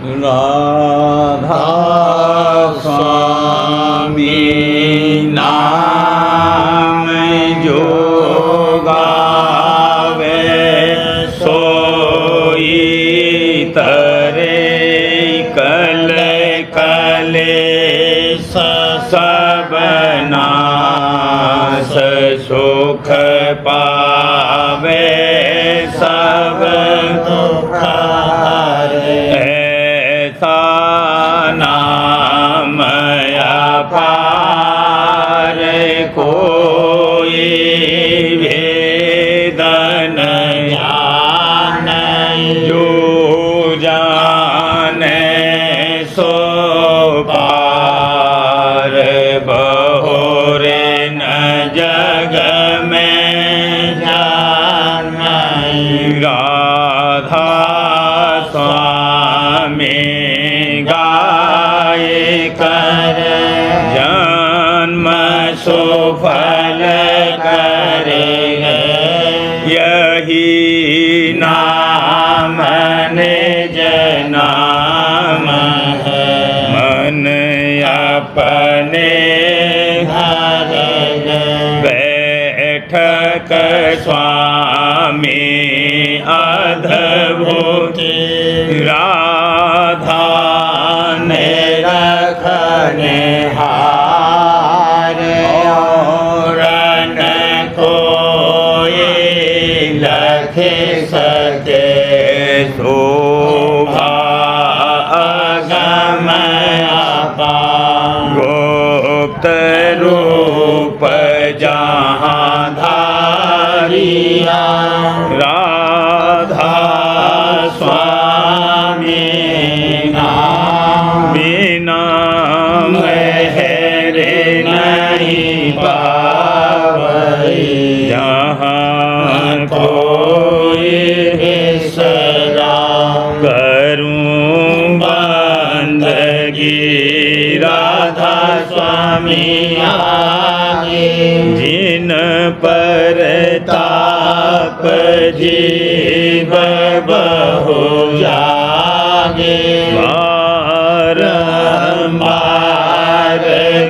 राधा स्वामी नाम जो गावे सोई तरे कल कलेश सब नाश सुख पावे सब दुख नाम अपार कोई वेदन जान जो जाने सो पार बहोरे न जग में जान राधा स्वामी गाय कर जन्म सुफल करेंगे यही नाम निज नाम है मन अपने घर बैठक स्वामी अद्भुत राधा ने रखने हार और न कोई लख सके शोभा अगम अपार गुप्त रूप जहाँ धारिया राधा स्वामी बिना मेरे नहीं पावई जहाँ कोई विसरा करूं बंदगी राधा स्वामी आगे जिन पर ताप जीव बहु जागे बारंबार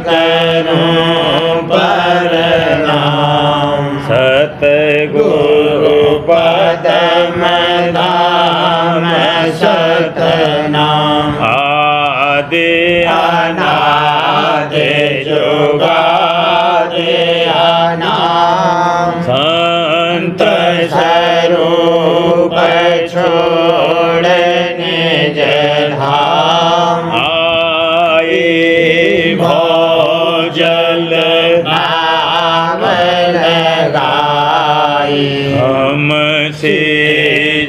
करूं प्रणाम सतगुरु पदम धाम सतनाम आदि अनादि जुगादि अनाम संत स्वरूप छोड़ने जधाम आए भोजल नाम लगाई हमसे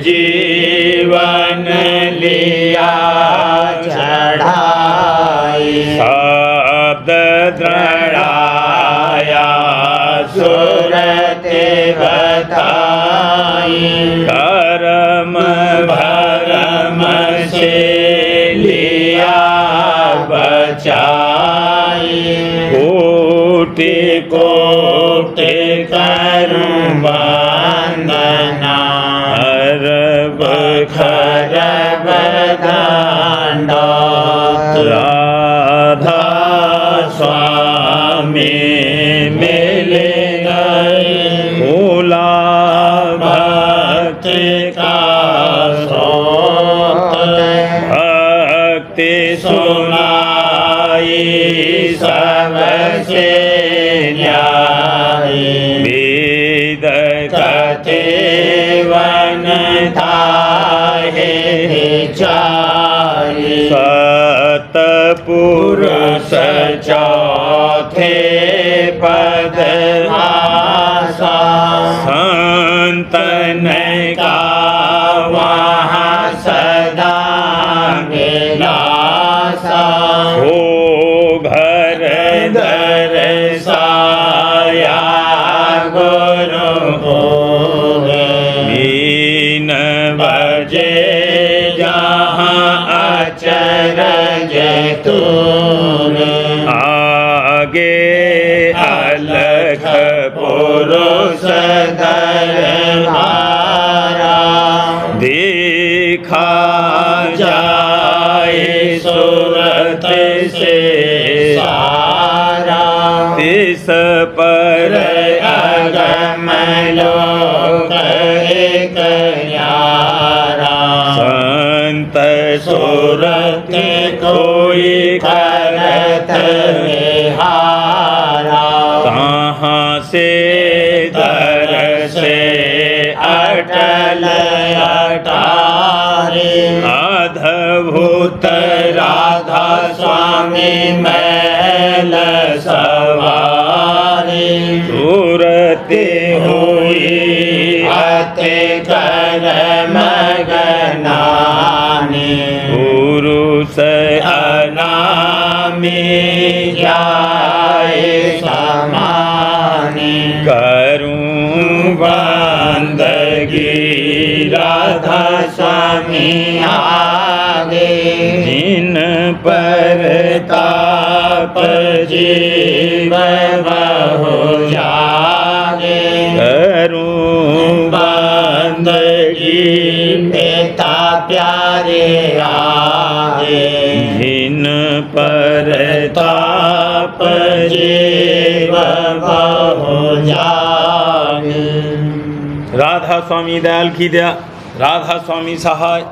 जीवन लिया चढ़ाई शब्द दृढ़ाया सुरते बताई कर्म भरम से लिया बचाई कोटि कोटि करूं वंदना अरब खरब दांडा राधा स्वामी मिल गए भोला भक्ति का स्रोत भक्ति सुनाई सबसे न्याय वेद कथेवन थाहे चारि सतपुरुष चौथे पद आसा संतन का वहाँ सदा विलासा हो घर दर साया गुरु हो मीन बजे जहाँ अचरज तूने आगे अलख पुरुष दरबारा देखा जा सूरत से सारा तिस पर अगम लोक एक न्यारा संत सूरत कोई करत विहारा कहाँ से दर से अटल अटारे अद्भुत राधा स्वामी महल सवारी सूरत हुई अति कर मगनानी पुरुष अनामी जाए समानी करूं बंदगी राधा स्वामी आगे जिन पर ताप जीव बहु जागे करूं बंदगी पिता प्यारे आगे जिन पर ताप जीव बहु जागे। राधा स्वामी दयाल की दया, राधा स्वामी सहाय।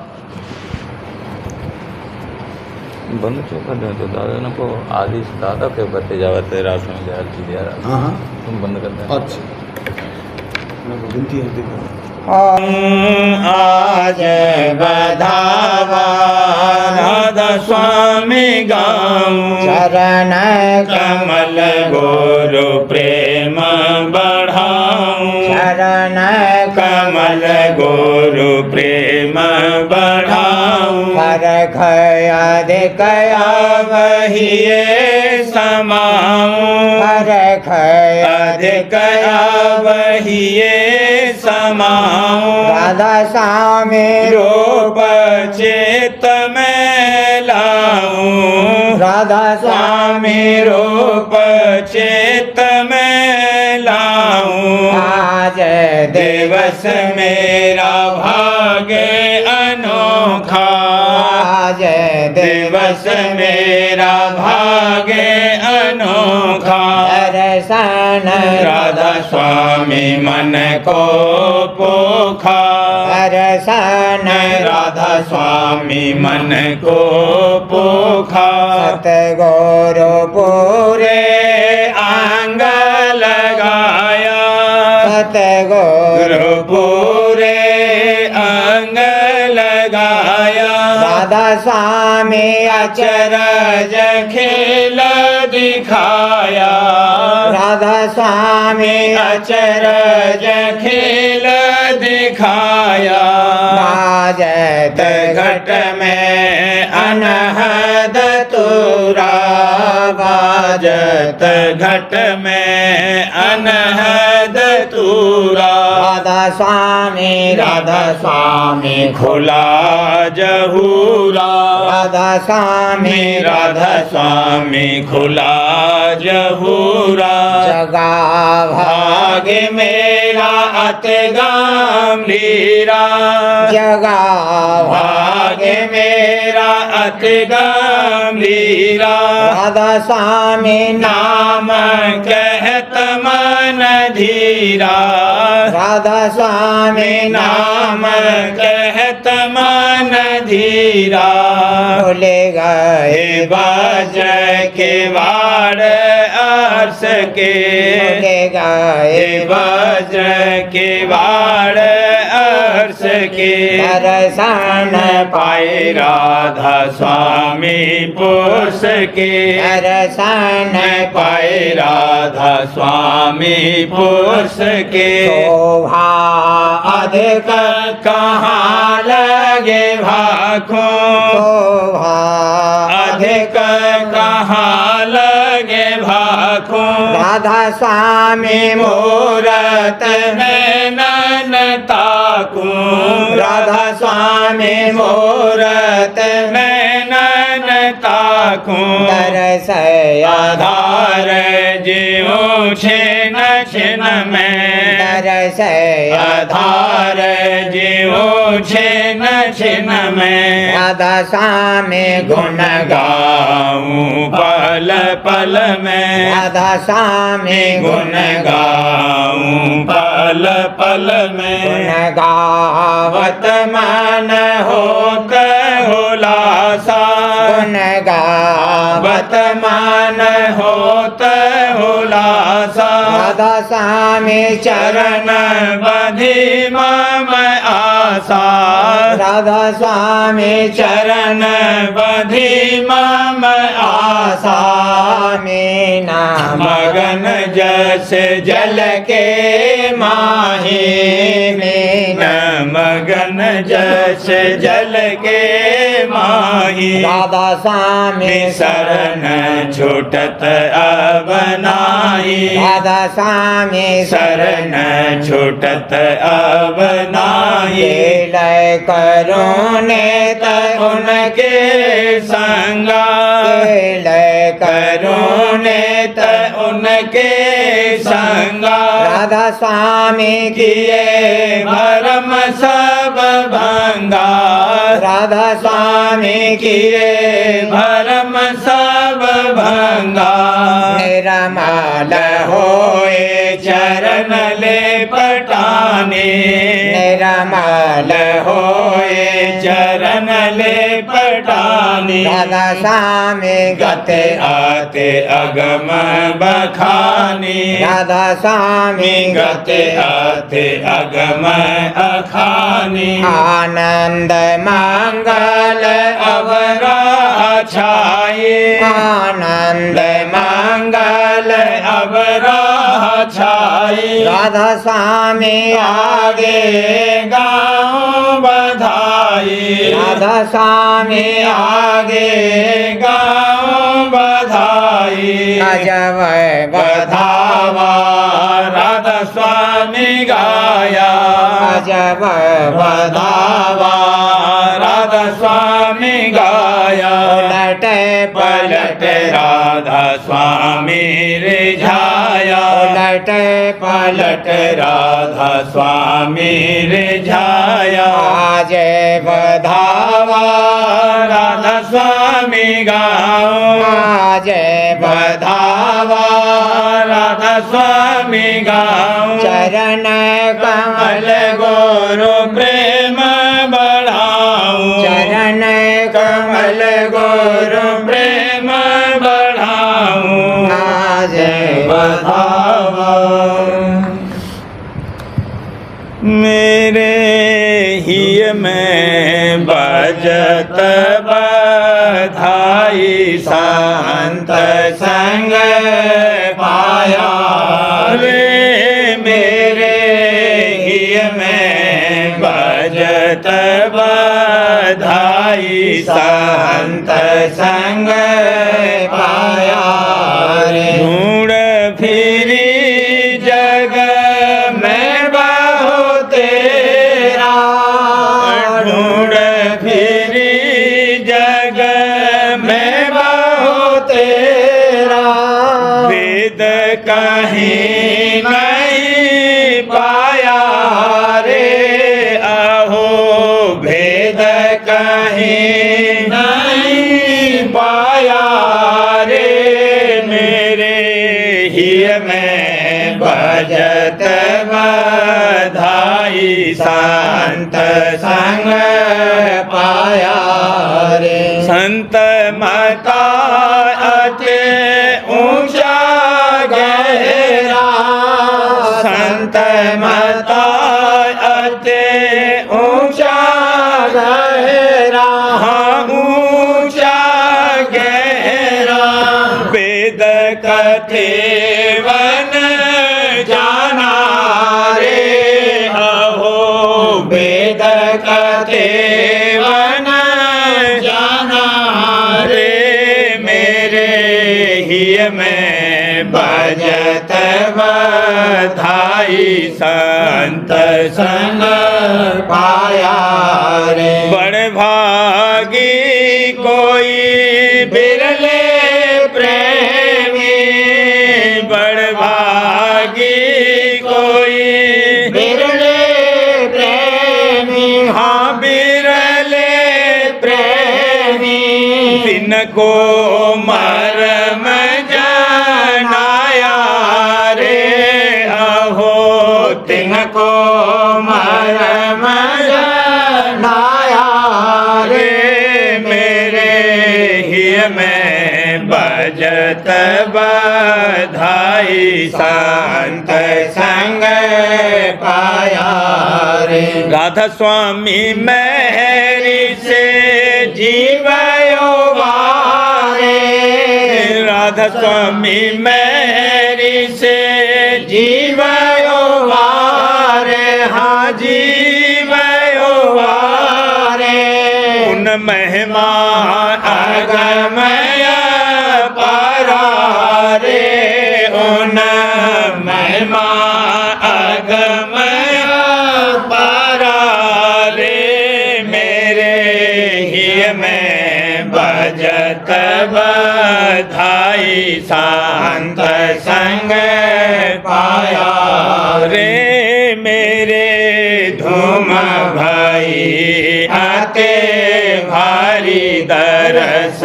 बंद क्यों कर रहे हो? तो दादा ना को आदि दादा के बते जावत है राधा स्वामी दयाल की दया। हाँ तुम बंद कर दे। अच्छा आज बधावा राधा स्वामी गाऊं चरण कमल गुरु प्रेम बढ़ाऊं चरण कमल गुरु प्रेम बढ़ाऊं हर अधिक वही समाऊं हर अधिक वही समाऊं राधा स्वामी रूप चित में लाऊं राधा स्वामी रूप चित में लाऊं आज दिवस मेरा भाग्य अनोखा आज दिवस मेरा भाग्य अनोखा दर्शन राधा स्वामी मन को पोखा दर्शन राधा स्वामी मन को पोखा सतगुरु पूरे अंग लगाया सतगुरु पूरे अंग लगाया राधा स्वामी अचरज खेल दिखाया राधा स्वामी अचरज खेल दिखाया बाजत घट में अनहद तुरा बाजत घट में अनहद तुरा राधा स्वामी खुला जहूरा राधा स्वामी खुला जहूरा जगा भाग्य मेरा अति गंभीरा जगा भाग्य मेरा अति गंभीरा राधा स्वामी नाम कहत मन धीरा राधा स्वामी नाम कहत मन धीरा भूले गए बाज के वाड़ अर्श के भूले गए बाज के वाड़ अर्श के दर्शन पाए राधा स्वामी पुरुष के दर्शन पाए राधा स्वामी पुरुष के शोभा अधिक कहाँ लगे भाखों शोभा अधिक कहाँ लगे भाखों राधा स्वामी मूरत में नन ताकूं राधा स्वामी मूरत में नन ताकूं दरस आधार जीव छे न छिन में तरस आधार जीवो छिन छिन में राधा स्वामी गुण गाऊं पल पल में राधा स्वामी गुण गाऊं पल पल में गुण गावत मन होत हुलासा गुण गावत मन होत हुलासा राधा स्वामी चरण बधी मम आसा राधा स्वामी चरण बधी मम आसा मीना मगन जस जल के माही मीना मगन जस जल के माही राधा स्वामी शरण छूटत अब नाही राधा स्वामी शरण छूटत अब नाही लय करो नेत उनके संगा लय करो नेत उनके संगा राधा स्वामी किए भरम सब भंगा राधा स्वामी किए भरम सब भंगा निरमल होए चरण ले पटाने निरमल होए चरण ले पटाने राधा स्वामी गते आते अगम बखानी राधा स्वामी गते आते अगम अखानी आनंद मंगल अवरा छाये आनंद मंगल अवरा छाये राधा स्वामी आगे गाँव बधाई राधा स्वामी आगे गाँव बधाई जब बधावा राधा स्वामी गाया जब बधावा राधा स्वामी गाया उलट पलट राधा स्वामी रिझाया उलट पलट राधा स्वामी रिझाया आज बधावा राधा स्वामी गाओ आज बधावा राधा स्वामी गाओ चरण कमल गोरु प्रेम बढ़ाऊं चरण कमल गोरु प्रेम बढ़ाऊं आज बधावा मेरे ही में बजत बधाई संत संग पाया रे मेरे ही में बजत बधाई संत संग पाया रे ढूंढ फिरी जग में बहु तेरा ढूंढ फिरी जग में बहु तेरा वेद कहीं नहीं पाया रे अहो भेद कहीं नहीं पाया रे मेरे ही में बजत बधाई संत संग पाया रे संत मता अति ऊंचा गहरा संत मता अति ऊंचा गहरा ऊंचा गहरा वेद कथे वन जाना रे अहो वेद कथे वन जाना रे मेरे ही में बजत बधाई संत संग पाया रे बड़ भागी कोई बिरले प्रेमी बड़ भागी तिनको मरम जनाया रे अहो तिनको मरम जनाया रे मेरे हिय में बजत बधाई संत संग पाया रे राधा स्वामी मेहरी से जीवयो वारे राधा स्वामी मेहरी से जीवयो वारे हाँ जीवयो वारे उन महिमा अगमय पारारे उन महिमा अगमय पारारे मेरे हिय में बजत बधाई संत संग पाया रे मेरे धूम भाई आते भारी दरस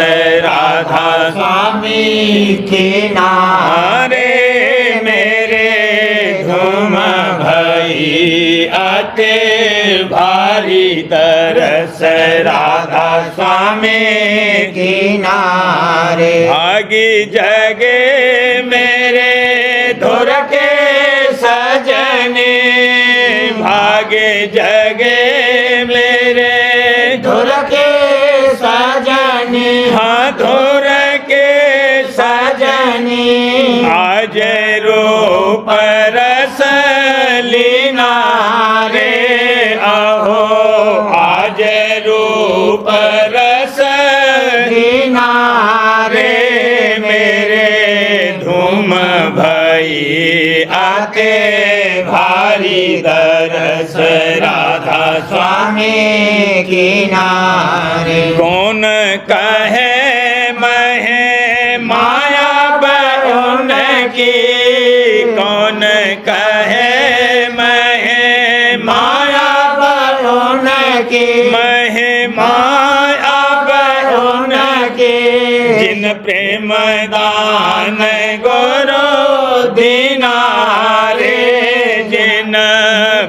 राधा स्वामी की नारे मेरे धूम भाई आते भारी दरस राधा स्वामी की नारे भागी जगे मेरे धुर के सजने भागे जगे मेरे धुर के सजने हाँ धुर के सजने आज रूप रस लीना रे अहो आज रूप रस लीना रे मेरे धूम भाई आते भारी दरस राधा स्वामी की नारे कौन कहे महे माया बरुन की कौन कहे महे माया बरुन की महे माया बरुन की जिन प्रेम दान गुरु दीना रे जिन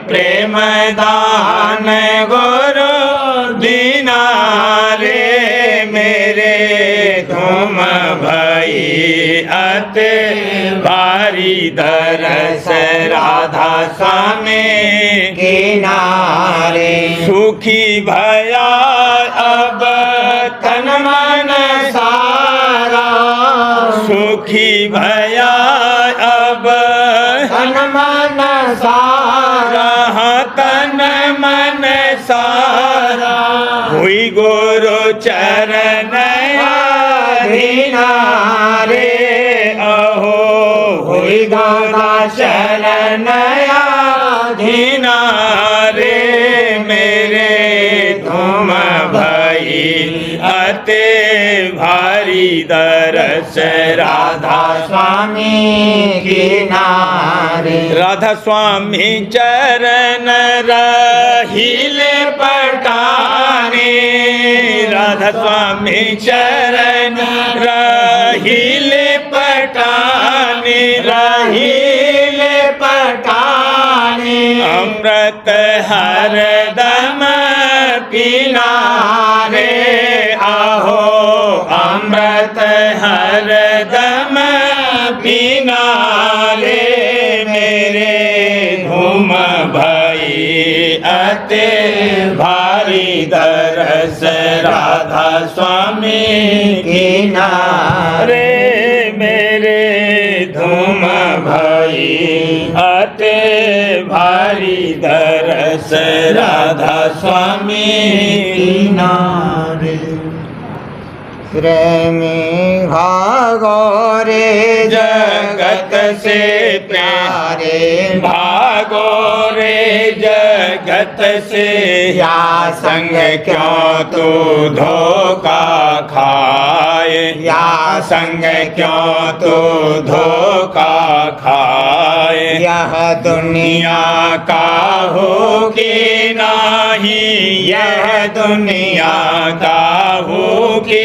प्रेम दान गुरु दीना रे मेरे धूम भाई अते भारी दरस राधा स्वामी की नारे सुखी भया अब तन मन सारा सुखी भया अब तन मन सारा तन मन सारा हुई गुरु चरण रे अहो हुई गुरु चरण रे मेरे धूम भाई अते भारी दरस राधा स्वामी की नारे राधा स्वामी चरण रहीले पटाने राधा स्वामी चरण रहीले पटाने रहीले पटाने अमृत हरदम पीना रे आहो अमृत हरदम पीना रे मेरे धूम भाई अते भारी दरस राधा स्वामी की नारे मेरे धूम भाई अते भारी दरस राधा स्वामी की नारे प्रेमी भागो रे जगत से प्यारे भागो रे जगत से या संग क्यों तू धोखा खाए या संग क्यों तू धोखा खाए यह दुनिया का हो कि नाही यह दुनिया का हो कि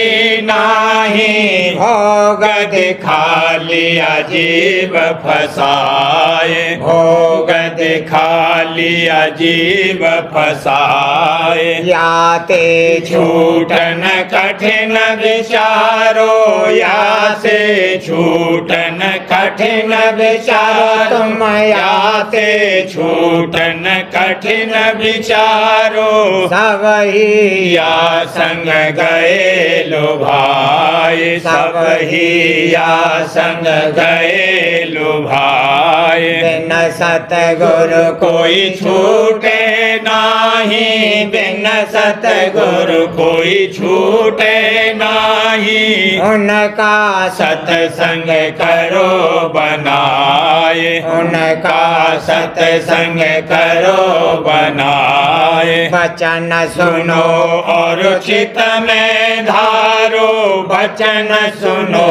नाही भोग दिखा लिया जीव फसाए भोग दिखा लिया जीव फसाए याते छूटन कठिन विचारो या से छूटन कठिन विचारो तुम याते छूटन कठिन विचारो सब ही या संग गए लो भाई सब ही या संग गए लो भाई बिन सतगुरु कोई छूटे नाही बिन सतगुरु कोई छूटे नाही उनका सत्संग करो बनाए उनका सत्संग करो बनाए वचन सुनो और चित में धारो वचन सुनो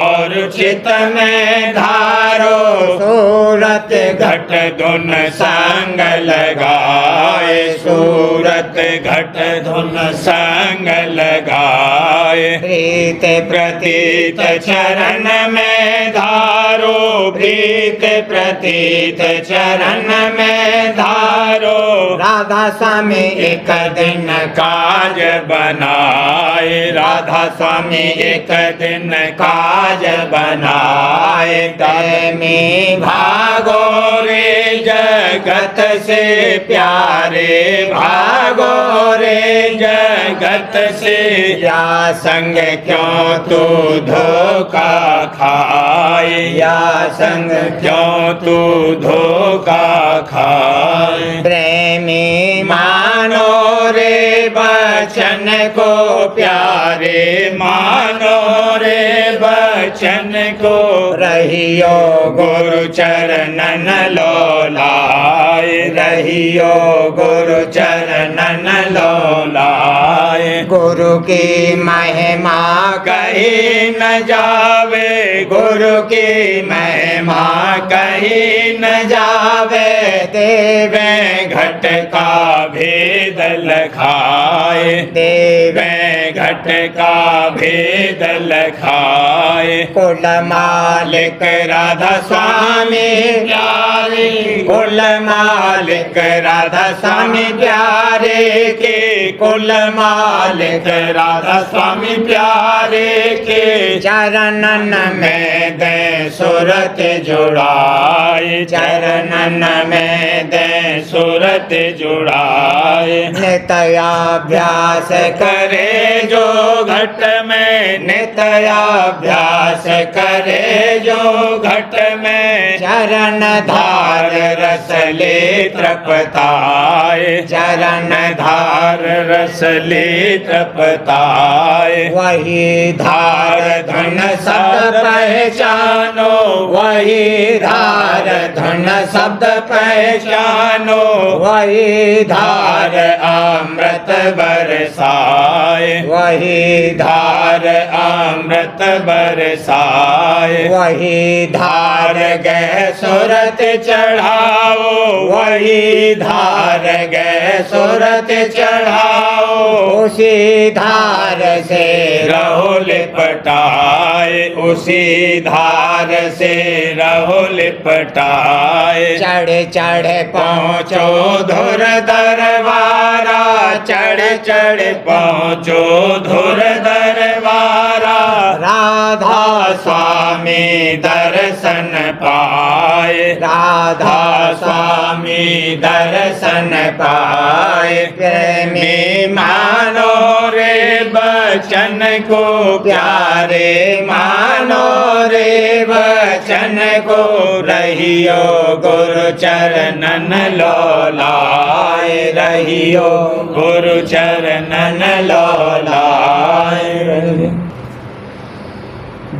और चित में धारो सूरत घट धुन संग लगाए सूरत घट धुन संग लगाए प्रीत प्रतीत चरण में धारो प्रीत प्रतीत चरण में धारो राधा स्वामी एक दिन काज बनाए राधा स्वामी एक दिन काज बनाए तैमी भागो रे जगत से प्यारे भागो रे जगत से या संग क्यों तू धोखा खाए या संग क्यों तू धोखा खाए प्रेमी मानो रे बचन को प्यारे मानो रे बचन को रहियो गुरु चरणन लोलाए रहियो गुरु चरणन लोलाए गुरु की महिमा कहीं न जावे गुरु की महिमा कहीं न जावे देवे घट का भेद लखाए देवे घट का भेद लखाए कुल मालिक राधा स्वामी प्यारे कुल मालिक राधा स्वामी प्यारे के कुल मालिक राधा स्वामी प्यारे के चरणन में दे सूरत जुड़ाए चरणन में दे सूरत जुड़ाए नित्याभ्यास करे जो घट में नित्याभ्यास करे जो घट में चरण धार रस ले तृप्ताए चरण धार रस ले तृप्ताए वही धार धन शब्द पहचानो वही धार धन शब्द पहचानो वही धार अमृत बरसाए वही धार अमृत बरसाए वही धार गए सूरत चढ़ाओ वही धार गए सूरत चढ़ाओ उसी धार से रहो लिपटाए उसी धार से रहो लिपटाए चढ़ चढ़ पहुँचो धुर दरबारा चढ़ चढ़ पहुँचो धुर दरबारा राधा स्वामी दर्शन पाए राधा स्वामी दर्शन पाए प्रेमी मानो रे बचन को प्यारे मानो रे बचन को रहियो गुरु चरणन लोलाए रहियो गुरु चरणन लोलाए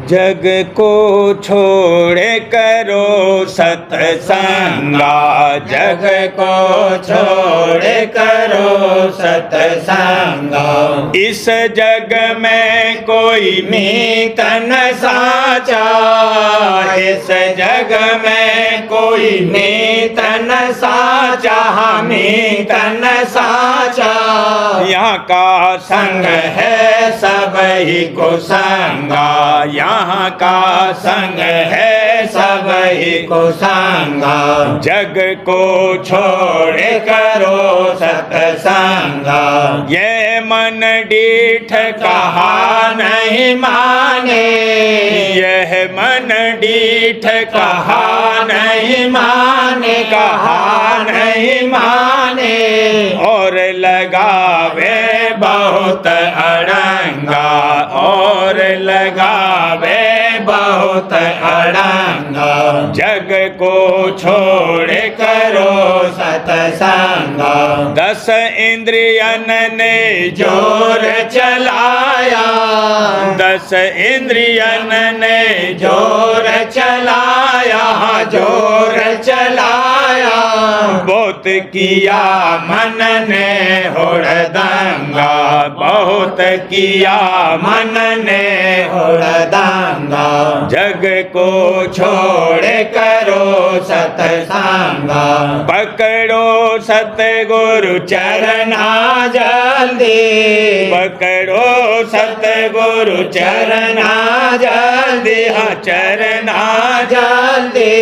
जग को छोड़े करो सत्संगा, जग को छोड़े करो सत्संगा। इस जग में कोई मीत न साचा, इस जग में कोई मीत न साचा, मीत न साचा। यहाँ का संग है सब ही को संगा, यहाँ का संग है सब ही को संगा। जग को छोड़े करो सत्संगा, ये मन डीठ कहा नहीं माने, यह मन डीठ कहा नहीं माने, कहा नहीं माने। और लगावे बहुत अड़ंगा, और लगावे बहुत अड़ंगा। जग को छोड़े करो सत्संगा। 10 इंद्रियन ने जोर चलाया, 10 इंद्रियन ने जोर चलाया, जोर चलाया। बहुत किया मन ने हुड़दंगा, बहुत किया मन ने हुड़दंगा। जग को छोड़े करो सत्संगा, पकड़ो सतगुरु चरना जल्दी, पकड़ो सतगुरु चरना जल्दी, हाँ चरना जल्दी।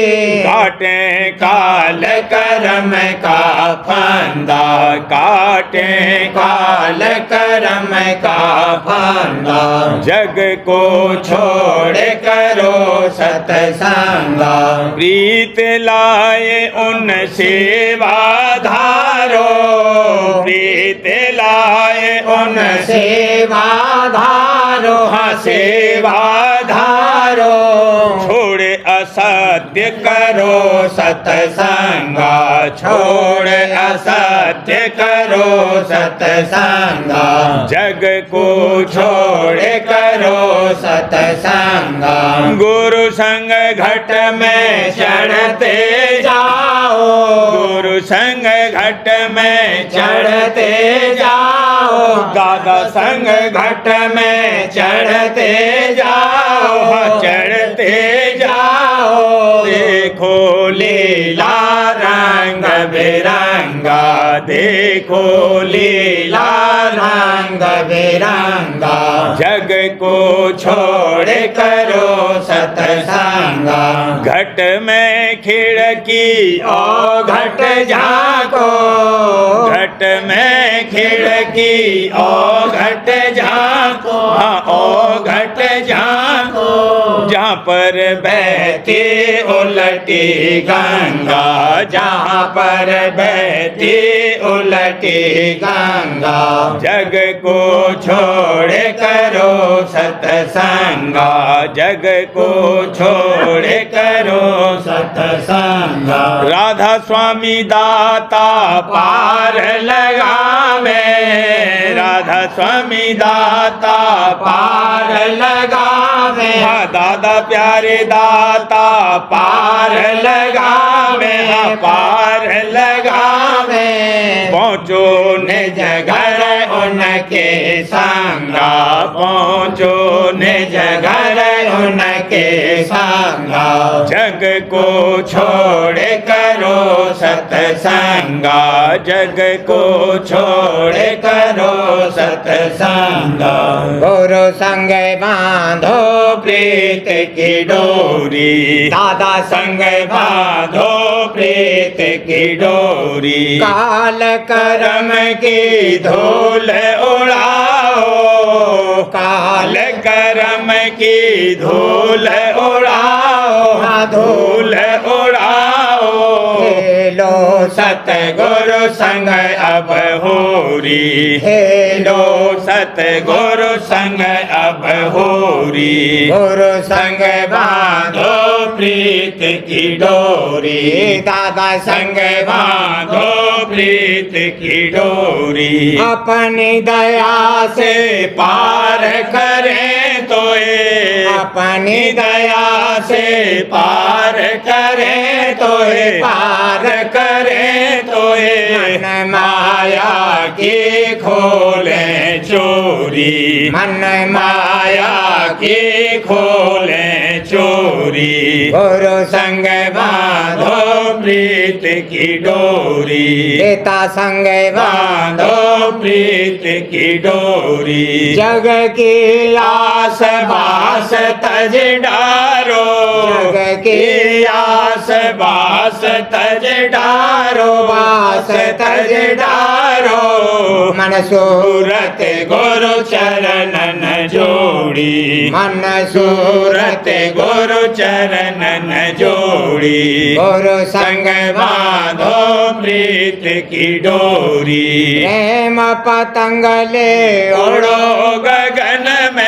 काटे काल कर्म का फंदा, काटे काल कर्म का फंदा। जग को छोड़े करो सत्संगा, प्रीत लाए उन सेवा धारो, प्रीत लाए उन सेवा धारो, हाँ सेवा धारो। छोड़े असत्य करो सत्संगा, छोड़ असत्य करो सत्संगा। जग को छोड़े करो सत्संगा। गुरु संग घट में चढ़ते जाओ, गुरु संग घट में चढ़ते जाओ। दादा संग घट में चढ़ते जाओ, चढ़ते जाओ। देखो लीला रंग बिरंगा, देखो लीला रंग बिरंगा। जग को छोड़े करो सत्संगा। घट में खिड़की ओ घट झांको, घट में खिड़की ओ घट झांको, हाँ ओ घट झांको। जहाँ पर बहती उलटी गंगा, जहाँ पर बहती उलटी गंगा। जग को छोड़े करो सत्संगा, जग को छोड़े करो सत्संगा। राधा स्वामी दाता पार लगावे, राधा स्वामी दाता पार लगावे। हाँ दादा प्यारे दाता पार लगावे, हाँ पार लगावे। पहुँचो निज घर उनके संगा, पहुँचो निज घर उनके संगा। जग को छोड़े करो सत्संगा, जग को छोड़े करो सत्संगा। गुरु संग बांधो प्रीत की डोरी, दादा संग बांधो प्रीत की डोरी। काल कर्म की धूल उड़ाओ, काल कर्म की धूल उड़ाओ, हाँ धूल उड़ाओ। हेलो सतगुरु संग अब होरी, हेलो सतगुरु संग अब होरी। गुरु संग बांधो प्रीत की डोरी, दादा संग बांधो प्रीत की डोरी। अपनी दया से पार करें तो ये, अपनी दया से पार करे तोहे, पार करे तोहे। मन माया की खोले चोरी, मन माया की खोले चोरी। गुरु संग बांधो प्रीत की डोरी, पिता संग बांधो प्रीत की डोरी। जग की आस बास तज डारो, जग की आस बास तज डारो, बास तज डारो। मन सूरत गुरु चरणन जोड़ी, मन सूरत गुरु चरणन जोड़ी। गुरु संग बांधो प्रीत की डोरी। प्रेम पतंग ले उड़ो गगन में,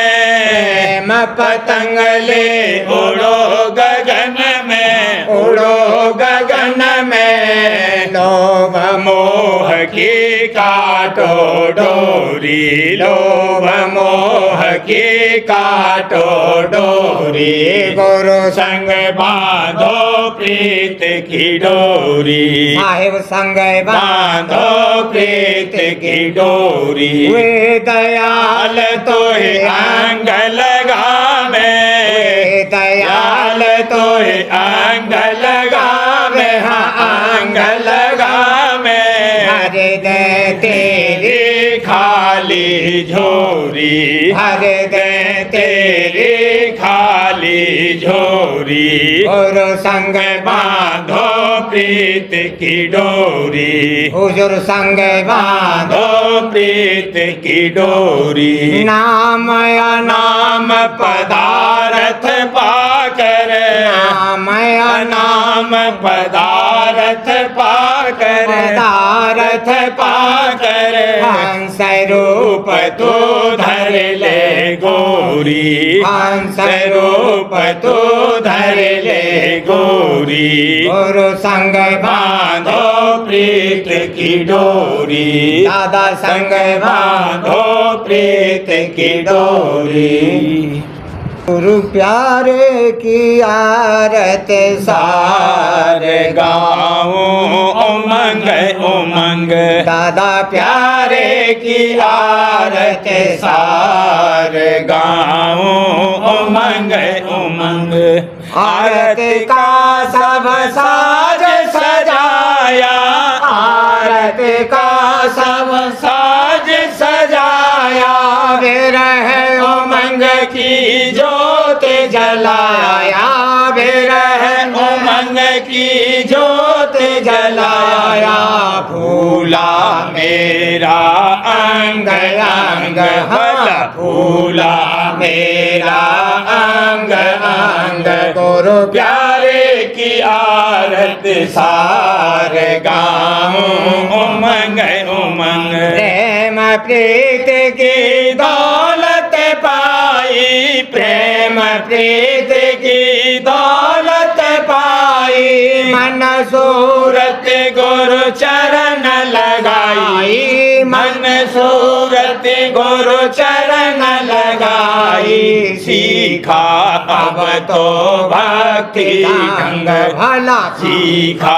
प्रेम पतंग ले उड़ो गगन में, उड़ो गगन में। लोभ मोह की काटो डोरी, लोभ मोह की काटो डोरी। गुरु संग बांधो प्रीत की डोरी, साहिब संग बांधो प्रीत की डोरी। वे दयाल तोहे अंग लगावे, वे दयाल तोहे अंग लगावे, हाँ अंग लगावे। हरे दे तेरी खाली झोरी, हरे दे तेरी खाली झोरी। गुरु संग बांधो प्रीत की डोरी, हुजूर संग बांधो प्रीत की डोरी। नाम या नाम पदार्थ पाकर, नाम या नाम पदार्थ पाकर, पदार्थ पाकर। हंस रूप तू धर ले गोरी, हंस रूप तू धर ले गोरी। गुरु संग बांधो प्रीत की डोरी, दादा संग बांधो प्रीत की डोरी। गुरु प्यारे की आरत सार गाओ उमंग उमंग, दादा प्यारे की आरत सार गाओ उमंग उमंग। आरत का सब साज सजाया, आरत का सब साज सजाया। विरह उमंग की जोत जलाया, विरह उमंग की जोत जलाया। फूला मेरा अंग अंग, हाँ फूला मेरा अंग अंग। गुरु प्यारे की आरत सार गाऊं उमंग उमंग। प्रेम प्रीत की दौलत पाई, प्रेम प्रीत की दौलत पाई। मन सूरत गुरु चरण लगाई, मन सूरत गुरु चरण लगाई। सीखा अब तो भक्ति ढंग भला, सीखा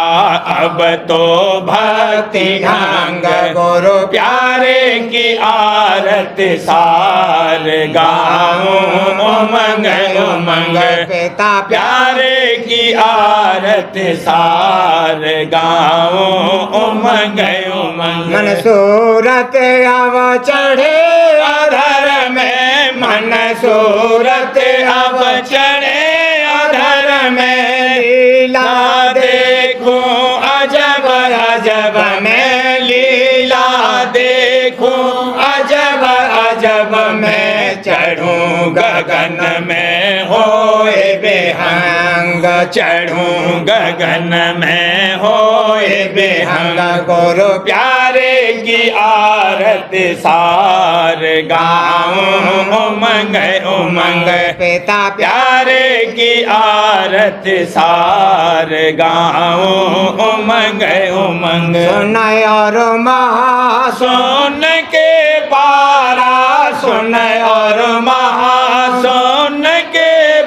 अब तो भक्ति ढंग। गुरु प्यारे की आरत सार गाऊं उमंग उमंग। पिता प्यारे की आरत सार गाऊं उमंग उमंग। मन सूरत अब चढ़े अधर में, मन सूरत अब चढ़े अधर में। लीला देखूं अजब अजब में, लीला देखूं अजब अजब में। चढ़ूं गगन में होए बेहंग, चढ़ूं गगन में होए बेहंग। गुरु प्यारे की आरत सार गाऊं उमंग उमंग। पिता प्यारे की आरत सार गाऊं उमंग उमंग। सुन और महा सुन के पारा, सुन और महा सुन के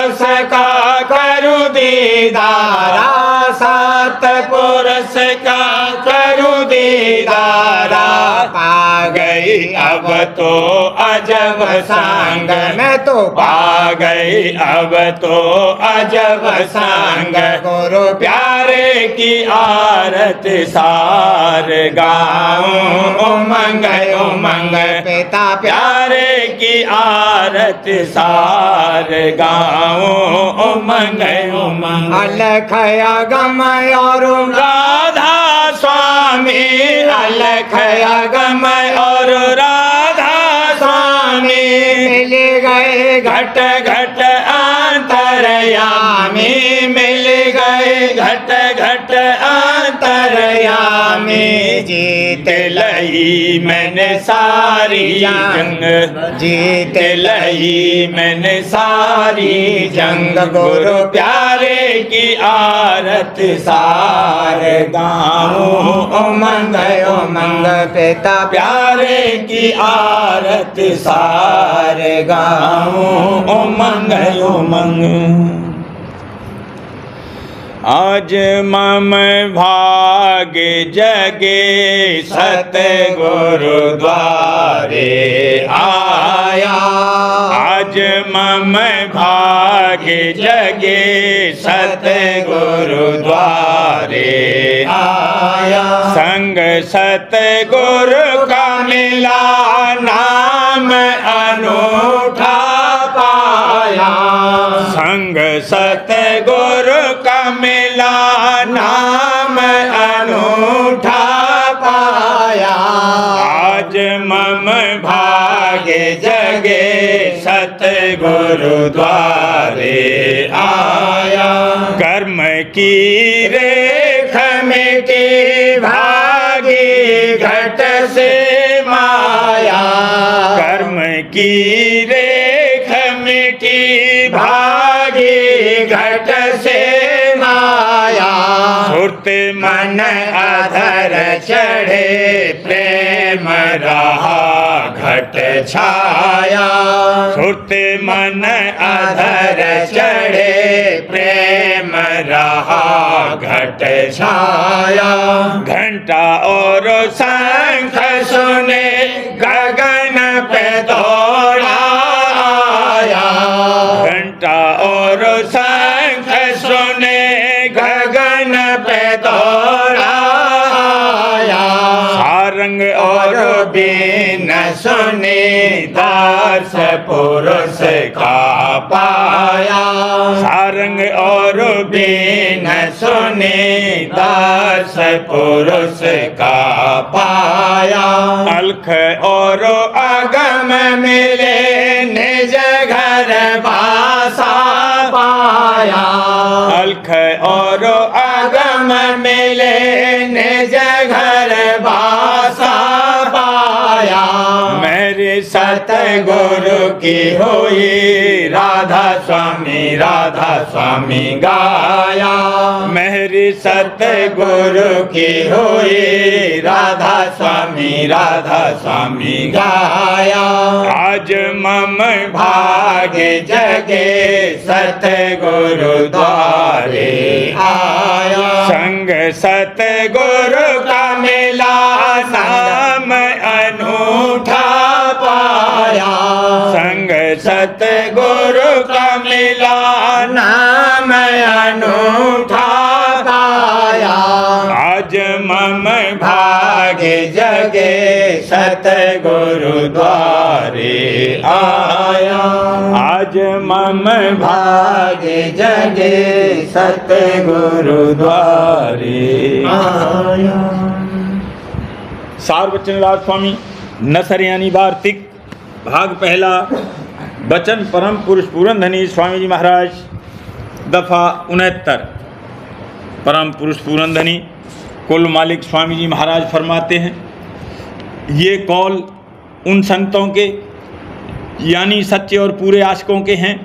पुरुष का करू दीदारा, सतपुरुष का करू दीदारा, पा गई अब तो अजब संग, मैं तो पा गई अब तो अजब संग। गुरु प्यारे की आरती सार गाऊं, उमंग उमंग पिता प्यारे की आरती सार गाऊं, उमंग उमंग। अलख अगम और राधा स्वामी, अलख अगम और राधा स्वामी, मिल गए घट घट अंतरयामी, मिल गए घट घट अंतरयामी। जीत लई मैंने सारी जंग, जीत लई मैंने सारी जंग। गुरु प्यारे की आरती सार गाऊं, उमंग उमंग पिता प्यारे की आरती सार गाऊं, उमंग उमंग। आज मम भाग जगे सतगुरु द्वारे आया, आज मम भाग जगे सतगुरु द्वारे आया। संग सतगुरु का मिला नाम अनूठा पाया, संग सतगुरु का मिला नाम अनूठा पाया। आज मम भाग्य जगे सतगुरु द्वारे आया। कर्म की रेख मिटी भागी घट से माया, कर्म की रेख मिटी भागी घट से माया। सुरत मन अधर चढ़े प्रेम रहा घट छाया, सुरत मन अधर चढ़े प्रेम रहा घट छाया। घंटा और शंख सुने गगन पे दौड़ा आया, घंटा और शंख सुने गगन पे दौड़ा आया। सारंग और बीन सुने दास पुरुष का पाया, सारंग और बीन सुने दास पुरुष का पाया। अलख और अगम मिले निज घर बासा पाया, अलख और अगम मिले निज घर बासा पाया। मेरे सतगुरु की हुई राधा स्वामी गाया, मेरी सतगुरु की हुई राधा स्वामी गाया। आज मम भाग्य जगे सतगुरु द्वारे आया। संग सतगुरु का मिला नाम अनूठा पाया, संग सतगुरु का मिला नाम अनूठा पाया। आज मम भाग्य जगे सतगुरु द्वारे आया, आज मम भाग्य जगे सतगुरु द्वारे आया। सार्वचनराज स्वामी नसरियानी वार्तिक भाग पहला वचन परम पुरुष पूरनधनी स्वामी जी महाराज दफा 69। परम पुरुष पूरनधनी कुल मालिक स्वामी जी महाराज फरमाते हैं, ये कौल उन संतों के यानी सच्चे और पूरे आशिकों के हैं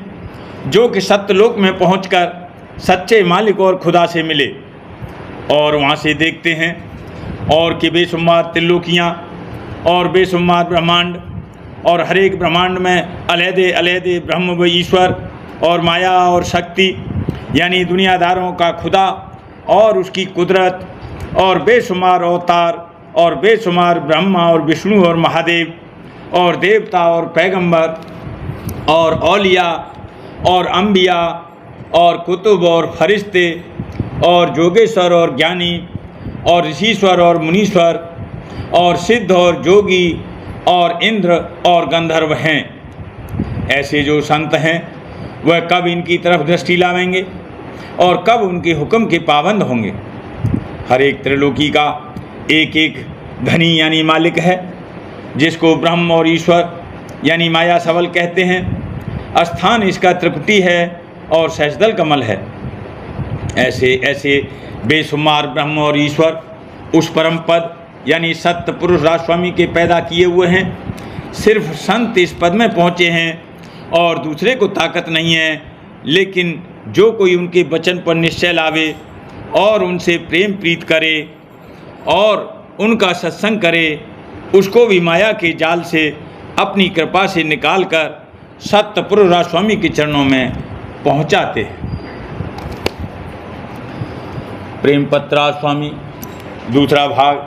जो कि सत्यलोक में पहुंचकर सच्चे मालिक और खुदा से मिले और वहाँ से देखते हैं और कि बेशुमार त्रिलोकियाँ और बेशुमार ब्रह्मांड और हर एक ब्रह्मांड में अलहदे अलहदे ब्रह्म व ईश्वर और माया और शक्ति यानी दुनियादारों का खुदा और उसकी कुदरत और बेशुमार अवतार और बेशुमार ब्रह्मा और विष्णु और महादेव और देवता और पैगंबर और औलिया और अंबिया और कुतुब और फरिश्ते और जोगेश्वर और ज्ञानी और ऋषीश्वर और मुनीश्वर और सिद्ध और जोगी और इंद्र और गंधर्व हैं। ऐसे जो संत हैं वह कब इनकी तरफ दृष्टि लावेंगे और कब उनके हुक्म के पाबंद होंगे। हर एक त्रिलोकी का एक एक धनी यानी मालिक है, जिसको ब्रह्म और ईश्वर यानी माया सबल कहते हैं। स्थान इसका त्रिकुटी है और सहस्दल कमल है। ऐसे ऐसे बेशुमार ब्रह्म और ईश्वर उस परम पद यानी सत्य पुरुष राजस्वामी के पैदा किए हुए हैं। सिर्फ संत इस पद में पहुँचे हैं और दूसरे को ताकत नहीं है। लेकिन जो कोई उनके वचन पर निश्चय लावे और उनसे प्रेम प्रीत करे और उनका सत्संग करे, उसको भी माया के जाल से अपनी कृपा से निकालकर सत्य पुरुष राजस्वामी के चरणों में पहुंचाते हैं। प्रेम पत्रा स्वामी दूसरा भाग,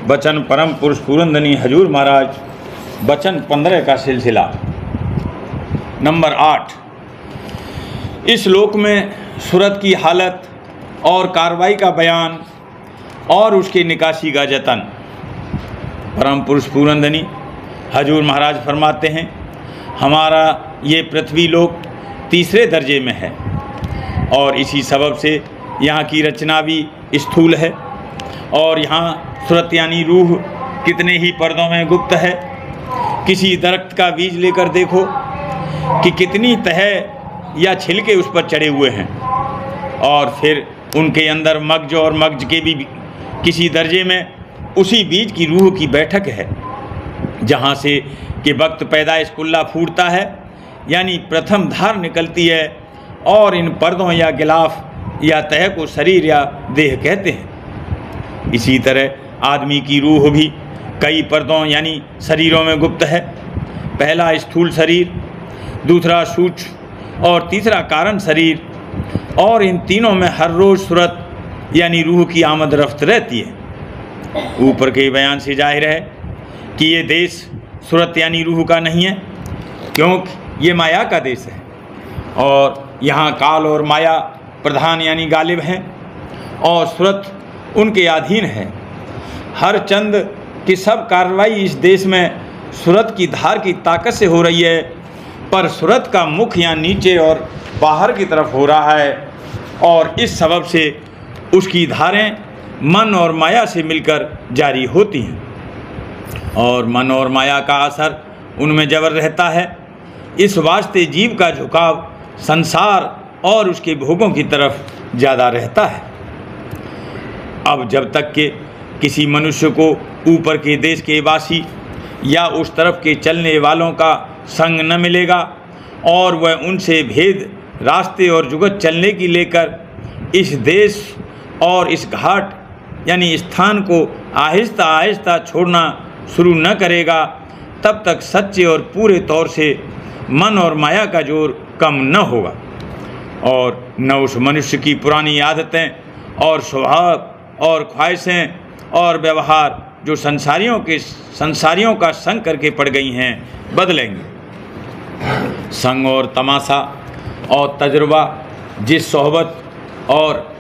वचन परम पुरुष पूरनधनी हजूर महाराज, वचन 15 का सिलसिला। नंबर 8, इस लोक में सूरत की हालत और कार्रवाई का बयान और उसके निकासी का जतन। परम पुरुष पूरनधनी हजूर महाराज फरमाते हैं, हमारा ये पृथ्वी लोक तीसरे दर्जे में है और इसी सबब से यहाँ की रचना भी स्थूल है और यहाँ सूरत यानी रूह कितने ही पर्दों में गुप्त है। किसी दरख्त का बीज लेकर देखो कि कितनी तह या छिलके उस पर चढ़े हुए हैं और फिर उनके अंदर मगज और मगज के भी किसी दर्जे में उसी बीज की रूह की बैठक है, जहाँ से कि वक्त पैदाइश कुल्ला फूटता है यानी प्रथम धार निकलती है और इन पर्दों या गिलाफ या तह को शरीर या देह कहते हैं। इसी तरह आदमी की रूह भी कई पर्दों यानी शरीरों में गुप्त है। पहला स्थूल शरीर, दूसरा सूक्ष्म और तीसरा कारण शरीर, और इन तीनों में हर रोज़ सूरत यानी रूह की आमद रफ्त रहती है। ऊपर के बयान से जाहिर है कि ये देश सूरत यानी रूह का नहीं है, क्योंकि ये माया का देश है और यहाँ काल और माया प्रधान यानी गालिब हैं और सूरत उनके अधीन है। हर चंद की सब कार्रवाई इस देश में सूरत की धार की ताकत से हो रही है, पर सूरत का मुख यहाँ नीचे और बाहर की तरफ हो रहा है और इस सबब से उसकी धारें मन और माया से मिलकर जारी होती हैं और मन और माया का असर उनमें जबर रहता है। इस वास्ते जीव का झुकाव संसार और उसके भोगों की तरफ ज़्यादा रहता है। अब जब तक के किसी मनुष्य को ऊपर के देश के वासी या उस तरफ के चलने वालों का संग न मिलेगा और वह उनसे भेद रास्ते और जुगत चलने की लेकर इस देश और इस घाट यानी स्थान को आहिस्ता आहिस्ता छोड़ना शुरू न करेगा, तब तक सच्चे और पूरे तौर से मन और माया का जोर कम न होगा और न उस मनुष्य की पुरानी आदतें और स्वभाव और ख्वाहिशें और व्यवहार जो संसारियों का संग करके पड़ गई हैं बदलेंगे। संग और तमाशा और तजुर्बा, जिस सोहबत और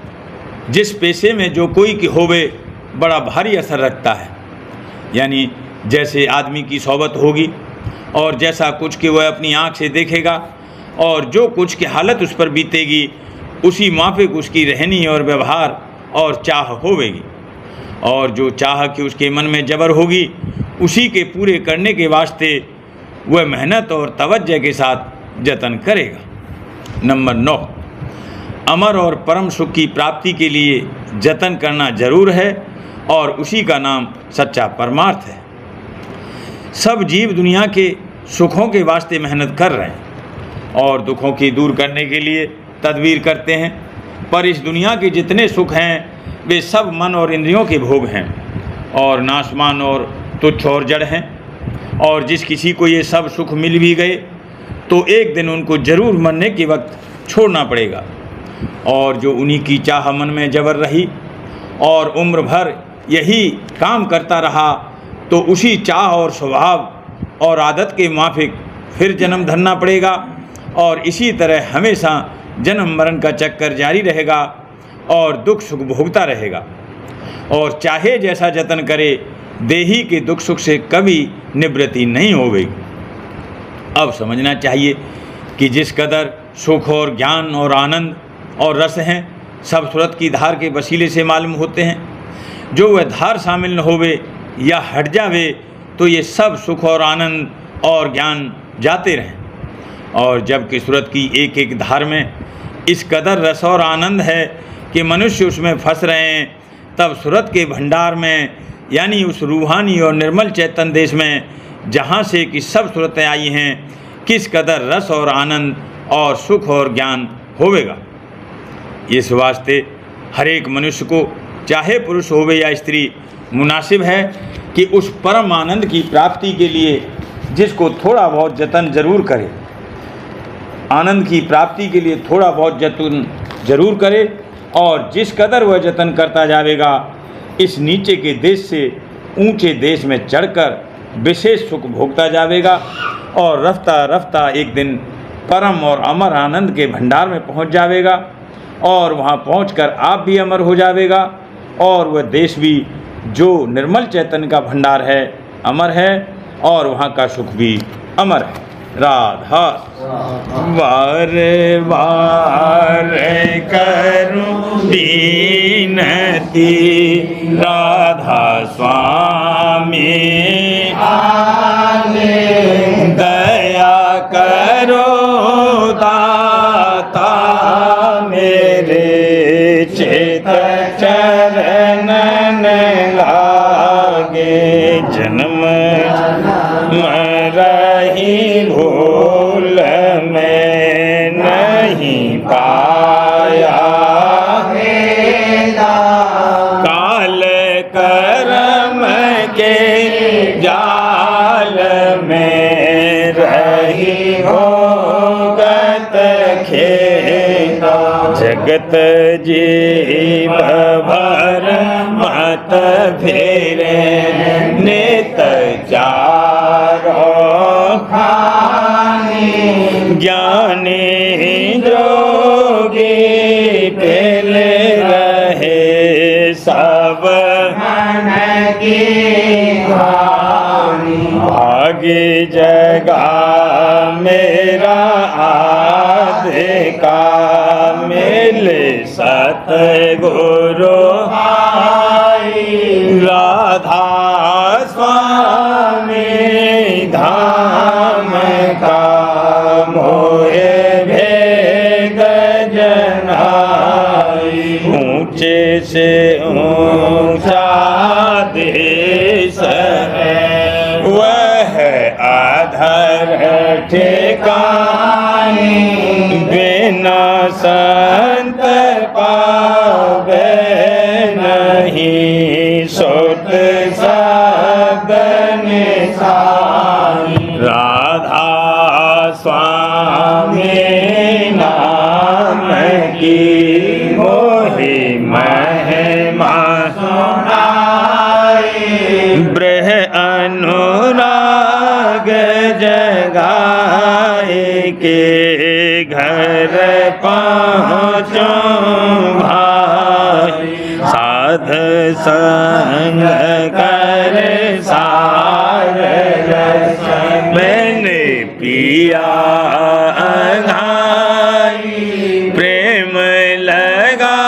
जिस पेशे में जो कोई की होवे बड़ा भारी असर रखता है। यानी जैसे आदमी की सोहबत होगी और जैसा कुछ कि वह अपनी आँख से देखेगा और जो कुछ की हालत उस पर बीतेगी, उसी माफिक उसकी रहनी और व्यवहार और चाह होवेगी और जो चाह कि उसके मन में जबर होगी, उसी के पूरे करने के वास्ते वह मेहनत और तवज्जो के साथ जतन करेगा। नंबर 9, अमर और परम सुख की प्राप्ति के लिए जतन करना जरूर है और उसी का नाम सच्चा परमार्थ है। सब जीव दुनिया के सुखों के वास्ते मेहनत कर रहे हैं और दुखों की दूर करने के लिए तदबीर करते हैं, पर इस दुनिया के जितने सुख हैं वे सब मन और इंद्रियों के भोग हैं और नाशमान और तुच्छ और जड़ हैं। और जिस किसी को ये सब सुख मिल भी गए तो एक दिन उनको जरूर मरने के वक्त छोड़ना पड़ेगा। और जो उन्हीं की चाह मन में जबर रही और उम्र भर यही काम करता रहा, तो उसी चाह और स्वभाव और आदत के माफिक फिर जन्म धरना पड़ेगा और इसी तरह हमेशा जन्म मरण का चक्कर जारी रहेगा और दुख सुख भोगता रहेगा। और चाहे जैसा जतन करे, देही के दुख सुख से कभी निवृत्ति नहीं होगी। अब समझना चाहिए कि जिस कदर सुख और ज्ञान और आनंद और रस हैं, सब सूरत की धार के वसीले से मालूम होते हैं। जो वह धार शामिल न होवे या हट जावे तो ये सब सुख और आनंद और ज्ञान जाते रहें। और जबकि सूरत की एक एक धार में इस कदर रस और आनंद है कि मनुष्य उसमें फंस रहे हैं, तब सूरत के भंडार में यानी उस रूहानी और निर्मल चैतन्य देश में जहाँ से कि सब सूरतें आई हैं, किस कदर रस और आनंद और सुख और ज्ञान होवेगा। इस वास्ते हर एक मनुष्य को, चाहे पुरुष होवे या स्त्री, मुनासिब है कि उस परम आनंद की प्राप्ति के लिए जिसको थोड़ा बहुत जतन जरूर करे, आनंद की प्राप्ति के लिए थोड़ा बहुत जतन जरूर करे। और जिस कदर वह जतन करता जाएगा, इस नीचे के देश से ऊंचे देश में चढ़कर विशेष सुख भोगता जाएगा और रफ्ता रफ्ता एक दिन परम और अमर आनंद के भंडार में पहुंच जाएगा। और वहां पहुंचकर आप भी अमर हो जाएगा और वह देश भी जो निर्मल चैतन्य का भंडार है, अमर है और वहाँ का सुख भी अमर है। राधा वार वार करूं दीनती, राधा स्वामी दया करो दाता, मेरे चित चरण लागे, जन्म मरही भूल में नहीं पाया, काल कर्म के जाल में रही भोगत खेदा, जगत जीव भर मत फेरे, नित चारो खानी, ज्ञानी जोगी पेले रहे, सब मन की भागी जगा मेरा आधे का, मिले सतगुरु राधा स्वामी धाम का, मोहे भेद जनाई, ऊंचे से ऊंचा देश है, वह आधर ठिकानी, बिना संत पावे नहीं, सुत शब्द निशानी, राधा स्वामी नाम की मोहि महिमा सुनाई, ब्रह अनुराग जगाए के घर पहुँचो भाई, साध संग कर सार रस, मैंने पिया अघाई, प्रेम लगा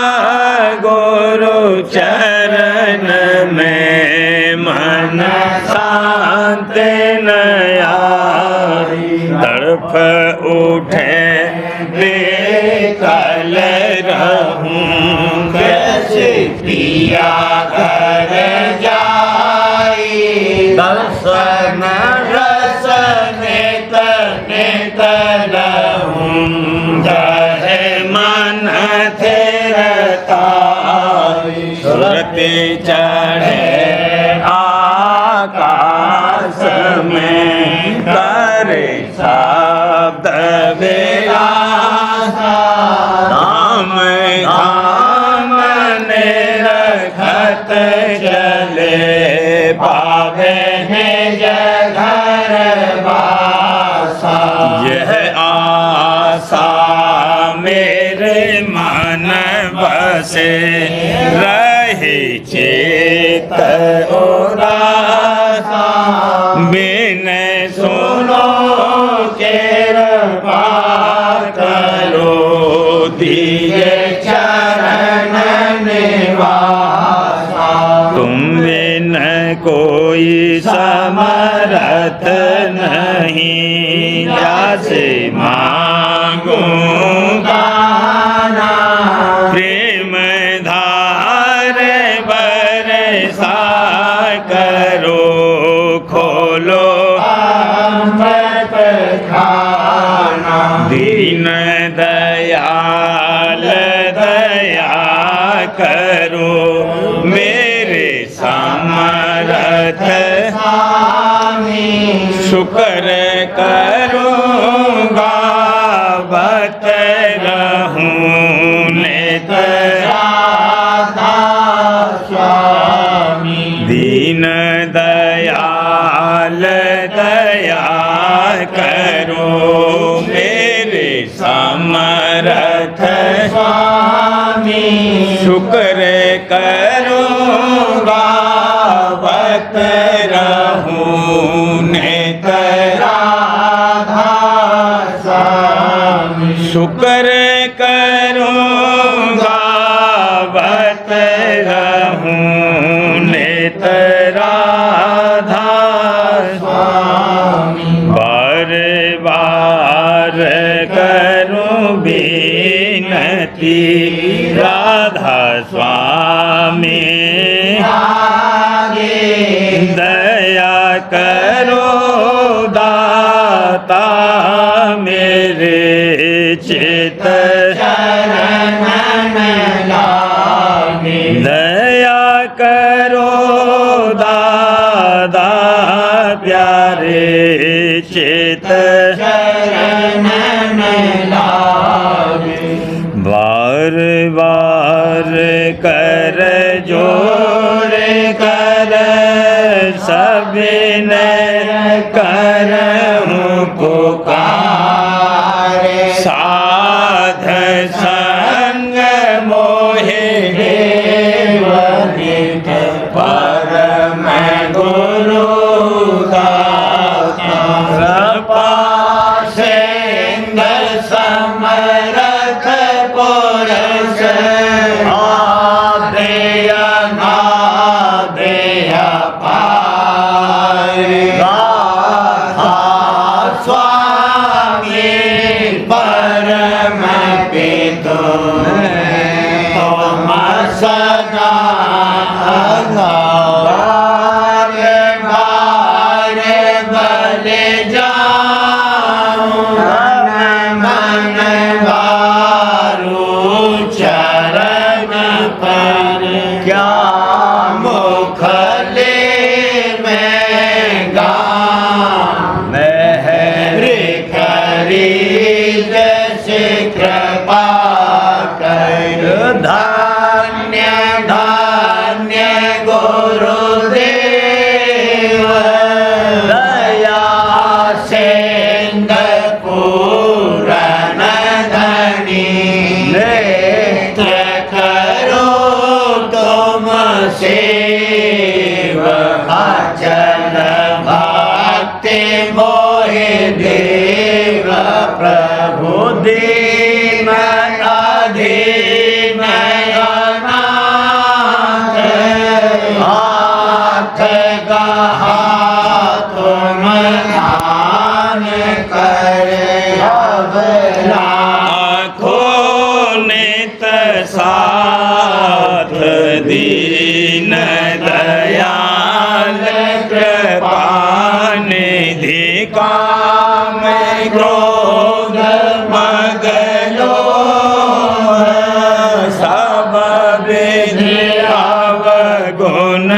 गुरु चरण में, मन शांत नया, तड़फ उठे बेकल रहूं, कैसे पिया घर जाई, दर्शन रस नित नित रहूं, जय मन थिरता, सुरति चढ़े आकाश में, कर करे शब्द विलासा धाम धाम निरखत चले पावे घर बासा यह आशा मेरे मन बसे रहे चेत उदासा बिन सुनो कृपा करो दिए चरण निवासा तुम बिन कोई समरथ नहीं जैसे मांगूंगा प्रेम धार बरसा करो खोलो अमृत खाना दीन दयाल दया करो मेरे समर्थ शुक्र करूँगा बत रहूँ नित राधा स्वामी दीन दयाल दया करो मेरे समर्थ स्वामी शुक्र करूँगा बत रहूँ नित राधा स्वामी शुक्र करूँगा बत रहूँ नित राधा स्वामी बार बार करूँ विनती राधा स्वामी दया करो दाता मेरे चित शरण लागे दया करो दादा प्यारे चित शरण लागे बार बार कर जोड़ कर सबिन करऊं पुकारे साध संग मोहे देवनित परम गुरु दाता कृपा सिंह समरथ पुरुष धान्य धान्य गुरुदेव दया सिंध पूरन धनी नेत्र करो तुम सेव अचल भक्ति मोहि देव प्रभु दीन अधीन हाथ गहा तुम दान करे लाखों नित साथ दीन दयाल कृपा निधि काम क्रोध मगलो सब विधि अवगुण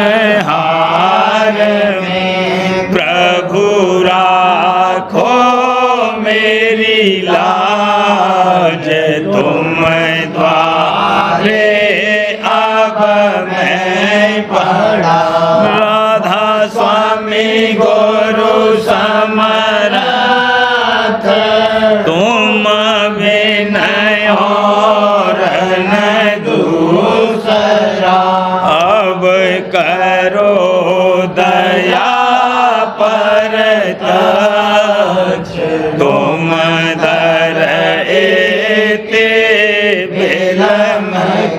हार में प्रभु राखो मेरी लाज तुम द्वारे अब मैं पड़ा। राधा स्वामी गुरु समरथ तुम विनय और न दूसरा। अब करो दया पर तुम दर एते विलम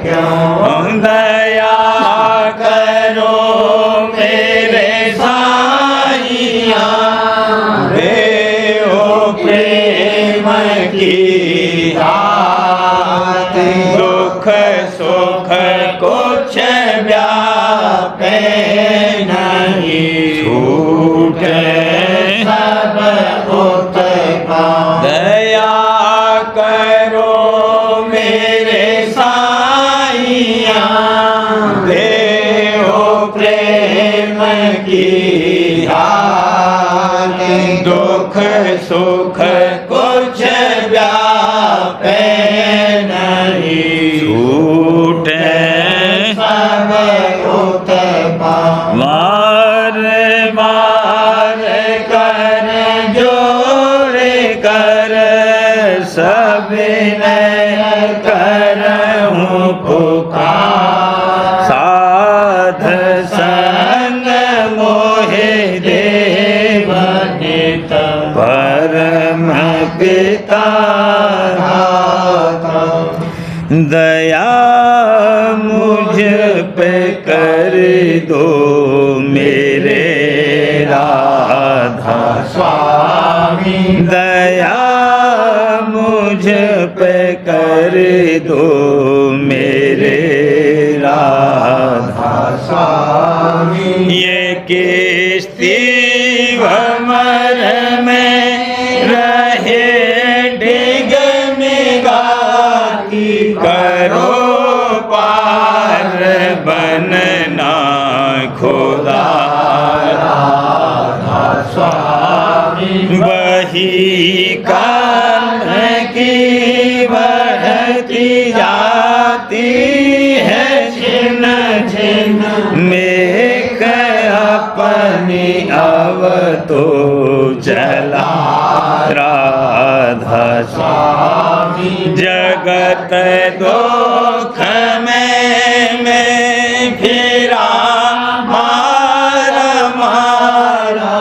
क्यों। दया करो मेरे साईया देओ प्रेम की दात। दुख सुख कुछ व्यापे नहीं छूटे सब उत्पाद। दया करो मेरे साईया देओ प्रेम की दात। दुख सुख कुछ व्यापे नहीं छूटे सब उत्पाद। वार वार कर जोड़ कर सब करहूँ पुकार। साध संग मोहे देव नित परम पिता। दया मुझ पे कर दो मेरे राधा स्वामी। दया मुझ पे कर दो मेरे राधा स्वामी। ये किस्ती भंवर में रहे डिग मिगाती। करो पार बनना खुदा राधा स्वामी। वही काल की बढ़ती जाती है छिन छिन। मेघ अपनी अब तो चला राधा स्वामी। जगत दुख में फिरा मारा मारा।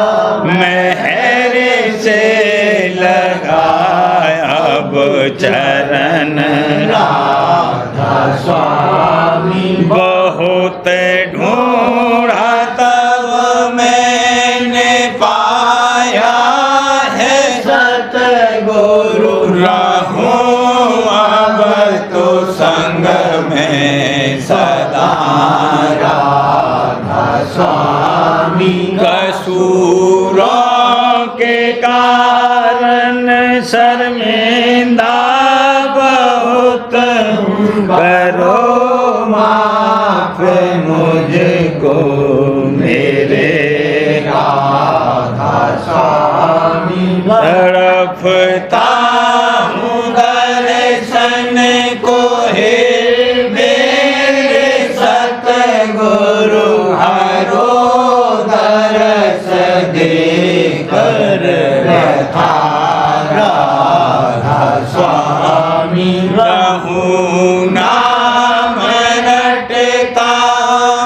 मेहर से लगाया अब चरण राधा स्वामी। बहुत ढूंढा तब मैंने पाया है सतगुरु। रहूं अब तो संग में सदा राधा स्वामी। कसूरों के कारण शर्मिंदा बहुत करो माफ मुझको मेरे राधा स्वामी। तड़पता हूँ दर्शन को हे मेरे सतगुरु। हरो दरस दे कर व्यथा राधा स्वामी। रहूं नाम रटता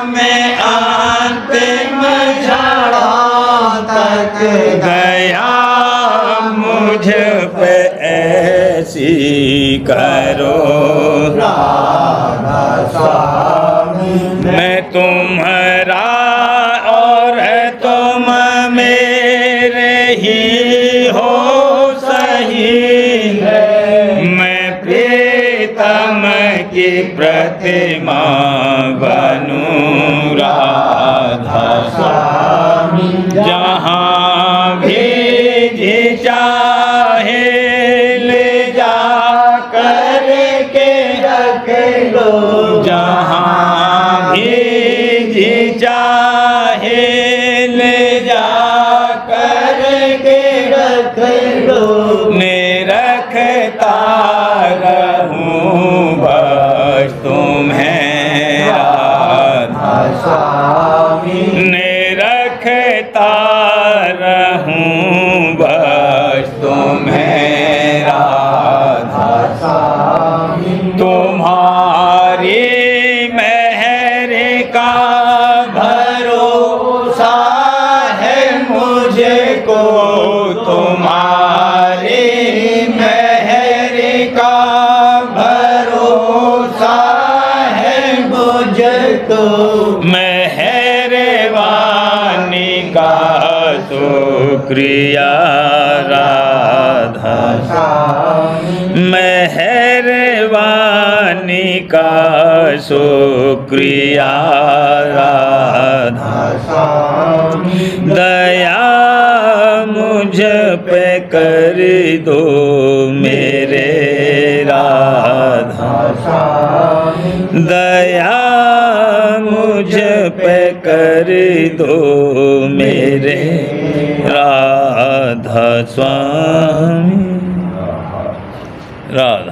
मैं अंतिम झड़ा तक। दया मुझ पे ऐसी करो राधा स्वामी। मैं तुम्हारा और तुम मेरे ही हो सही है। मैं प्रीतम की प्रतिमा बनूं राधा स्वामी। जहाँ भी जी चाहे ले जा कर के रख लो। जहाँ भी जी चाहे ले जा कर के रख लो। रहूं बस तुम्हें राधा स्वामी, निरखता रहूं बस तुम्हें राधा स्वामी, तुम्हारी मेहर का भरोसा है मुझको, तुम्हारी मेहर का भरोसा है मुझको, मेहरबानी का शुक्रिया राधा, मेहरबानी का शुक्रिया राधा, दया मुझ पे कर दो मेरे राधा, दया मुझ पे कर दो मेरे राधा स्वामी, राधा।